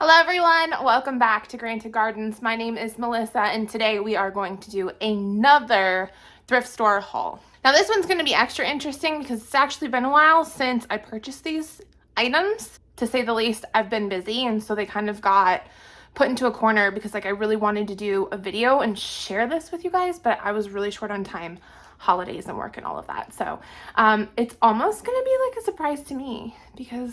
Hello everyone, welcome back to Granted Gardens. My name is Melissa and today we are going to do another thrift store haul. Now this one's going to be extra interesting because it's actually been a while since I purchased these items. To say the least, I've been busy and so they kind of got put into a corner because I really wanted to do a video and share this with you guys, but I was really short on time, holidays and work and all of that. So it's almost going to be like a surprise to me because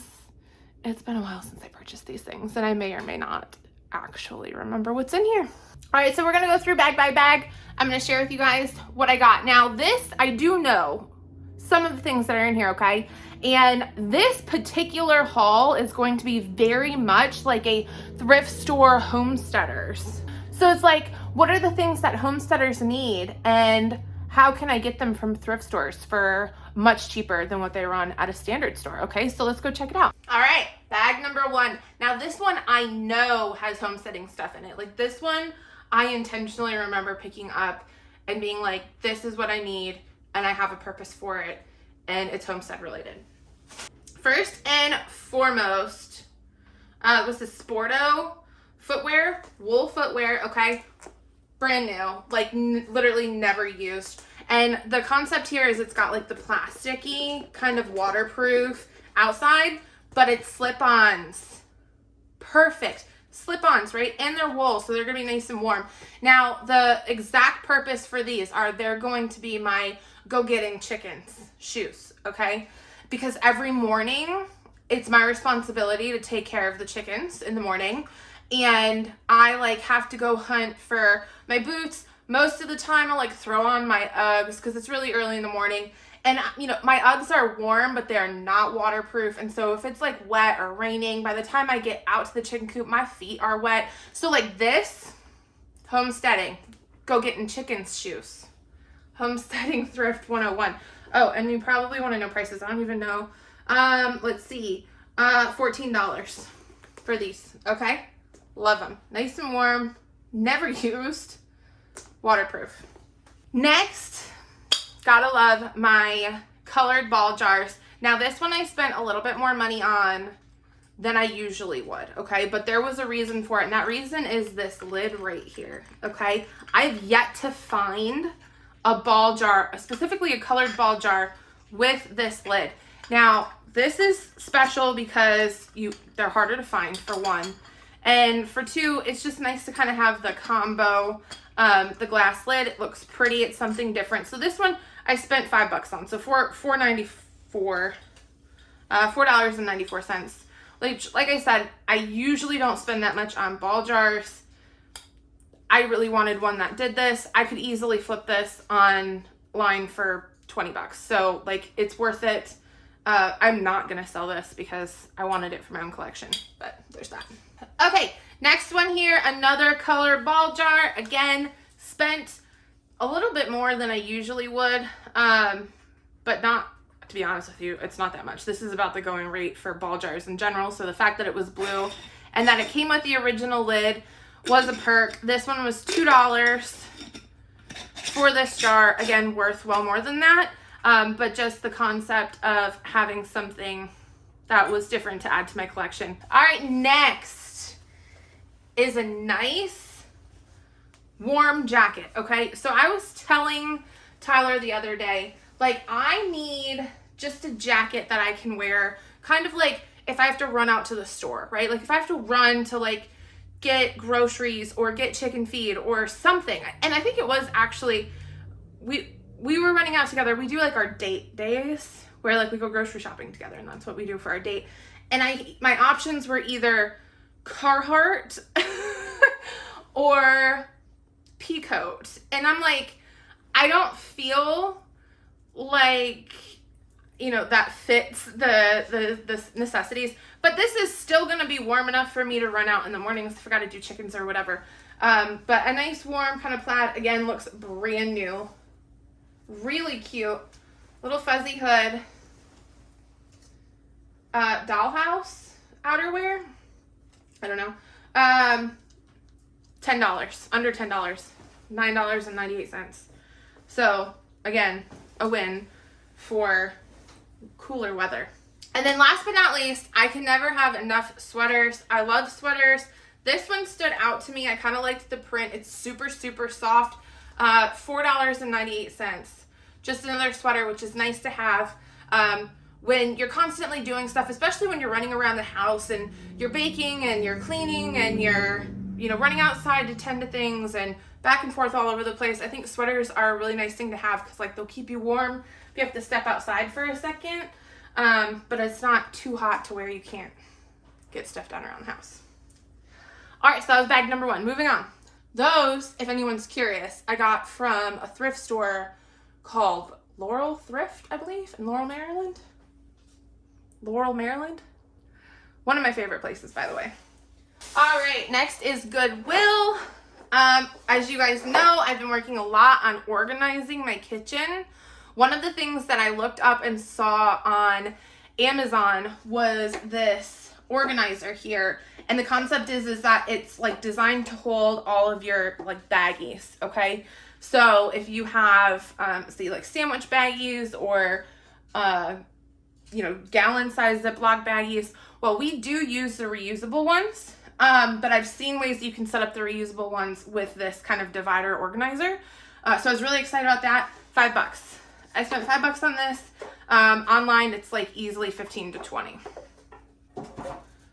it's been a while since I purchased these things and I may or may not actually remember what's in here. All right, so we're gonna go through bag by bag. I'm gonna share with you guys what I got. Now this, I do know some of the things that are in here, okay? And this particular haul is going to be very much like a thrift store homesteaders. So it's like, what are the things that homesteaders need and how can I get them from thrift stores for much cheaper than what they run at a standard store? Okay, so let's go check it out. All right, bag number one. Now this one I know has homesteading stuff in it. Like this one, I intentionally remember picking up and being like, this is what I need and I have a purpose for it and it's homestead related. First and foremost, was the Sporto footwear, wool footwear, okay? Brand new, like literally never used. And the concept here is it's got like the plasticky kind of waterproof outside, but it's slip-ons. Perfect. Slip-ons, right? And they're wool, so they're gonna be nice and warm. Now, the exact purpose for these are they're going to be my go-getting chickens shoes, okay? Because every morning, it's my responsibility to take care of the chickens in the morning. And I like have to go hunt for my boots. Most of the time I'll like throw on my Uggs because it's really early in the morning. And you know, my Uggs are warm, but they're not waterproof. And so if it's like wet or raining, by the time I get out to the chicken coop, my feet are wet. So like this, homesteading, go getting chickens shoes. Homesteading Thrift 101. Oh, and you probably want to know prices. I don't even know. Let's see. $14 for these, okay? Love them. Nice and warm, never used, waterproof. Next, gotta love my colored ball jars. Now this one I spent a little bit more money on than I usually would, okay? But there was a reason for it, and that reason is this lid right here, okay? I've yet to find a ball jar, specifically a colored ball jar with this lid. Now, this is special because they're harder to find, for one. And for two, it's just nice to kind of have the combo, the glass lid. It looks pretty. It's something different. So this one I spent $5 on. So $4.94. Like I said, I usually don't spend that much on ball jars. I really wanted one that did this. I could easily flip this online for $20. So like it's worth it. I'm not gonna sell this because I wanted it for my own collection, but there's that. Okay, next one here, another colored ball jar. Again, spent a little bit more than I usually would, but not, to be honest with you, it's not that much. This is about the going rate for ball jars in general, so the fact that it was blue and that it came with the original lid was a perk. This one was $2 for this jar. Again, worth well more than that, but just the concept of having something that was different to add to my collection. All right, next is a nice warm jacket, okay? So I was telling Tyler the other day, like I need just a jacket that I can wear kind of like if I have to run out to the store, right? Like if I have to run to like get groceries or get chicken feed or something. And I think it was actually, we were running out together. We do like our date days where like we go grocery shopping together and that's what we do for our date. And my options were either Carhartt or Peacoat. And I'm like, I don't feel like, you know, that fits the necessities. But this is still going to be warm enough for me to run out in the mornings if I got to do chickens or whatever. But a nice warm kind of plaid. Again, looks brand new. Really cute. Little fuzzy hood. Dollhouse outerwear. I don't know. $10. Under $10. $9.98. So, again, a win for cooler weather. And then last but not least, I can never have enough sweaters. I love sweaters. This one stood out to me. I kind of liked the print. It's super, super soft. $4.98. Just another sweater, which is nice to have when you're constantly doing stuff, especially when you're running around the house and you're baking and you're cleaning and you're, running outside to tend to things and back and forth all over the place. I think sweaters are a really nice thing to have because they'll keep you warm if you have to step outside for a second. But it's not too hot to where you can't get stuff done around the house. All right, so that was bag number 1. Moving on. Those, if anyone's curious, I got from a thrift store called Laurel Thrift, I believe, in Laurel, Maryland. One of my favorite places, by the way. All right, next is Goodwill. As you guys know, I've been working a lot on organizing my kitchen. One of the things that I looked up and saw on Amazon was this organizer here. And the concept is that it's designed to hold all of your baggies, okay? So if you have, sandwich baggies or, gallon-sized Ziploc baggies, well, we do use the reusable ones, but I've seen ways you can set up the reusable ones with this kind of divider organizer. So I was really excited about that. $5. I spent $5 on this. Online, it's easily 15 to 20.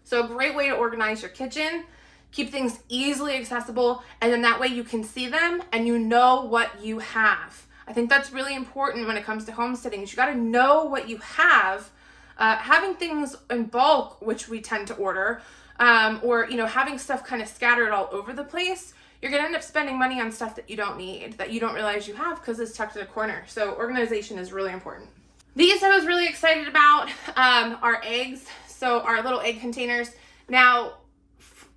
So a great way to organize your kitchen, keep things easily accessible, and then that way you can see them and you know what you have. I think that's really important when it comes to homesteading. You got to know what you have. Having things in bulk, which we tend to order, or having stuff kind of scattered all over the place, you're going to end up spending money on stuff that you don't need, that you don't realize you have because it's tucked in a corner. So organization is really important. These I was really excited about are eggs. So our little egg containers. Now,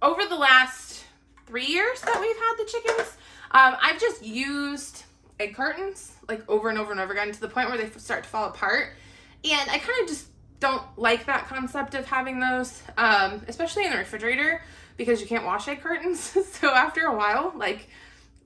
over the last 3 years that we've had the chickens, I've just used egg cartons over and over and over again to the point where they start to fall apart. And I kind of just don't like that concept of having those, especially in the refrigerator, because you can't wash egg cartons. So after a while,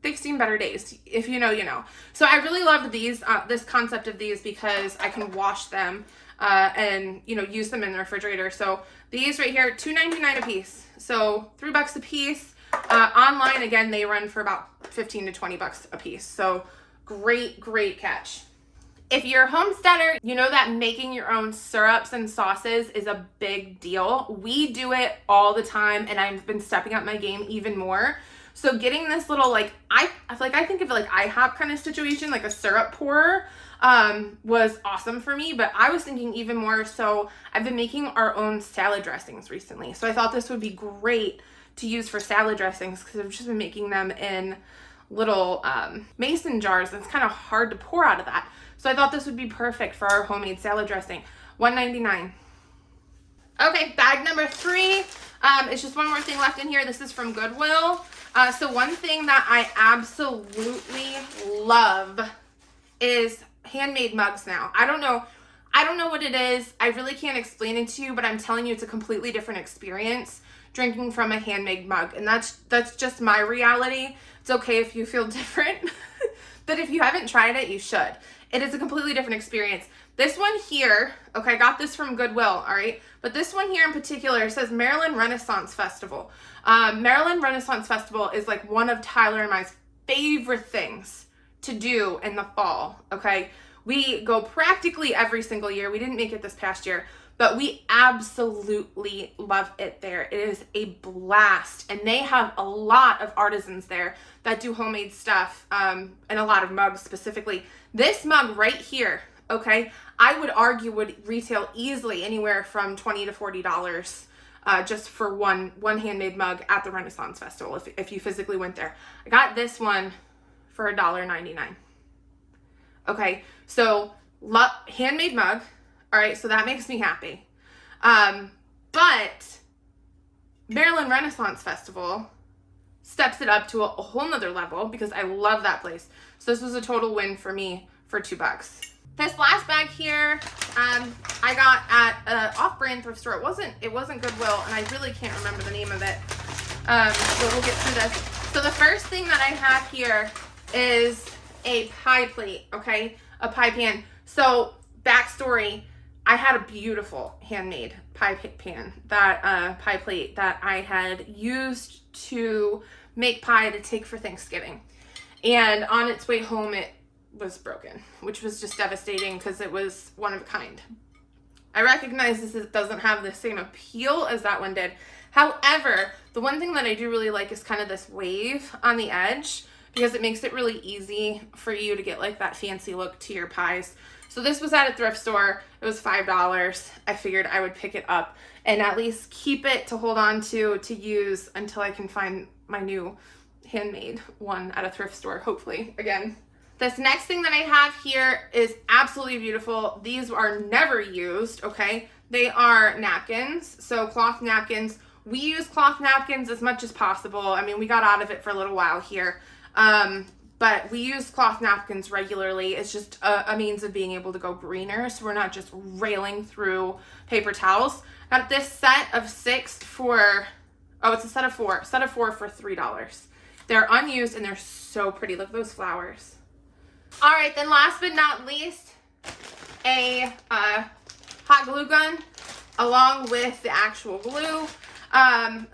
they've seen better days. If you know, you know. So I really loved these, this concept of these, because I can wash them and use them in the refrigerator. So these right here, $2.99 a piece. So $3 a piece. Online, again, they run for about 15 to 20 bucks a piece. So great catch. If you're a homesteader, you know that making your own syrups and sauces is a big deal. We do it all the time, and I've been stepping up my game even more. So getting this little, I think of it like IHOP kind of situation, like a syrup pourer, was awesome for me. But I was thinking even more so, I've been making our own salad dressings recently. So I thought this would be great to use for salad dressings because I've just been making them in little mason jars. And it's kind of hard to pour out of that. So I thought this would be perfect for our homemade salad dressing. $1.99. Okay, bag number 3. It's just one more thing left in here. This is from Goodwill. So one thing that I absolutely love is handmade mugs now. I don't know what it is. I really can't explain it to you, but I'm telling you it's a completely different experience drinking from a handmade mug. And that's just my reality. It's okay if you feel different, but if you haven't tried it, you should. It is a completely different experience. This one here, okay, I got this from Goodwill, all right? But this one here in particular says Maryland Renaissance Festival. Maryland Renaissance Festival is one of Tyler and my favorite things to do in the fall, okay? We go practically every single year. We didn't make it this past year, but we absolutely love it there. It is a blast, and they have a lot of artisans there that do homemade stuff, and a lot of mugs specifically. This mug right here, okay, I would argue would retail easily anywhere from $20 to $40 just for one handmade mug at the Renaissance Festival if you physically went there. I got this one for $1.99. Okay, so handmade mug. All right, so that makes me happy. But Maryland Renaissance Festival steps it up to a whole nother level because I love that place. So this was a total win for me for $2. This last bag here, I got at an off-brand thrift store. It wasn't Goodwill, and I really can't remember the name of it. So we'll get through this. So the first thing that I have here is a pie plate, okay? A pie pan. So backstory, I had a beautiful handmade pie pan, that pie plate that I had used to make pie to take for Thanksgiving. And on its way home, it was broken, which was just devastating because it was one of a kind. I recognize this doesn't have the same appeal as that one did. However, the one thing that I do really like is kind of this wave on the edge, because it makes it really easy for you to get like that fancy look to your pies. So this was at a thrift store. It was $5. I figured I would pick it up and at least keep it to hold on to use until I can find my new handmade one at a thrift store, hopefully, again. This next thing that I have here is absolutely beautiful. These are never used, okay? They are napkins, so cloth napkins. We use cloth napkins as much as possible. I mean, we got out of it for a little while here. But we use cloth napkins regularly. It's just a means of being able to go greener, so we're not just railing through paper towels. Got this set of 6 for, oh, it's a set of 4. Set of 4 for $3. They're unused and they're so pretty. Look at those flowers. All right, then last but not least, a hot glue gun along with the actual glue.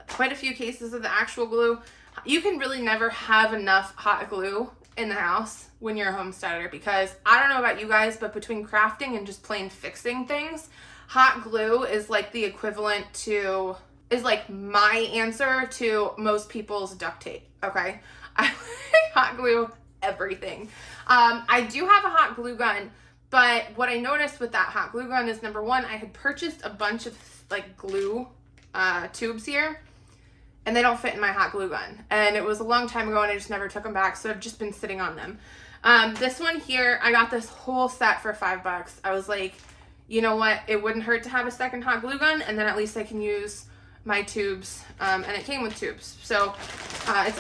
Quite a few cases of the actual glue. You can really never have enough hot glue in the house when you're a homesteader, because I don't know about you guys, but between crafting and just plain fixing things, hot glue is like the equivalent to, is like my answer to most people's duct tape, okay? I like hot glue everything. I do have a hot glue gun, but what I noticed with that hot glue gun is, number one, I had purchased a bunch of like glue tubes here, and they don't fit in my hot glue gun. And it was a long time ago and I just never took them back, so I've just been sitting on them. This one here, I got this whole set for $5. I was like, you know what, it wouldn't hurt to have a second hot glue gun, and then at least I can use my tubes, and it came with tubes, so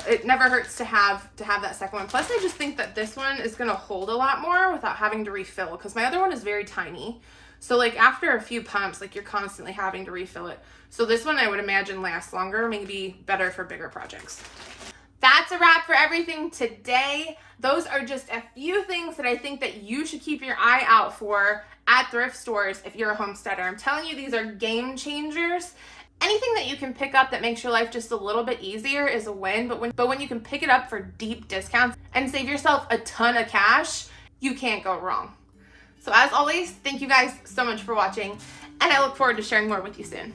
it never hurts to have that second one. Plus I just think that this one is going to hold a lot more without having to refill, because my other one is very tiny, so like after a few pumps, like you're constantly having to refill it. So this one I would imagine lasts longer, maybe better for bigger projects. That's a wrap for everything today. Those are just a few things that I think that you should keep your eye out for at thrift stores if you're a homesteader. I'm telling you, these are game changers. Anything that you can pick up that makes your life just a little bit easier is a win, but when you can pick it up for deep discounts and save yourself a ton of cash, you can't go wrong. So as always, thank you guys so much for watching, and I look forward to sharing more with you soon.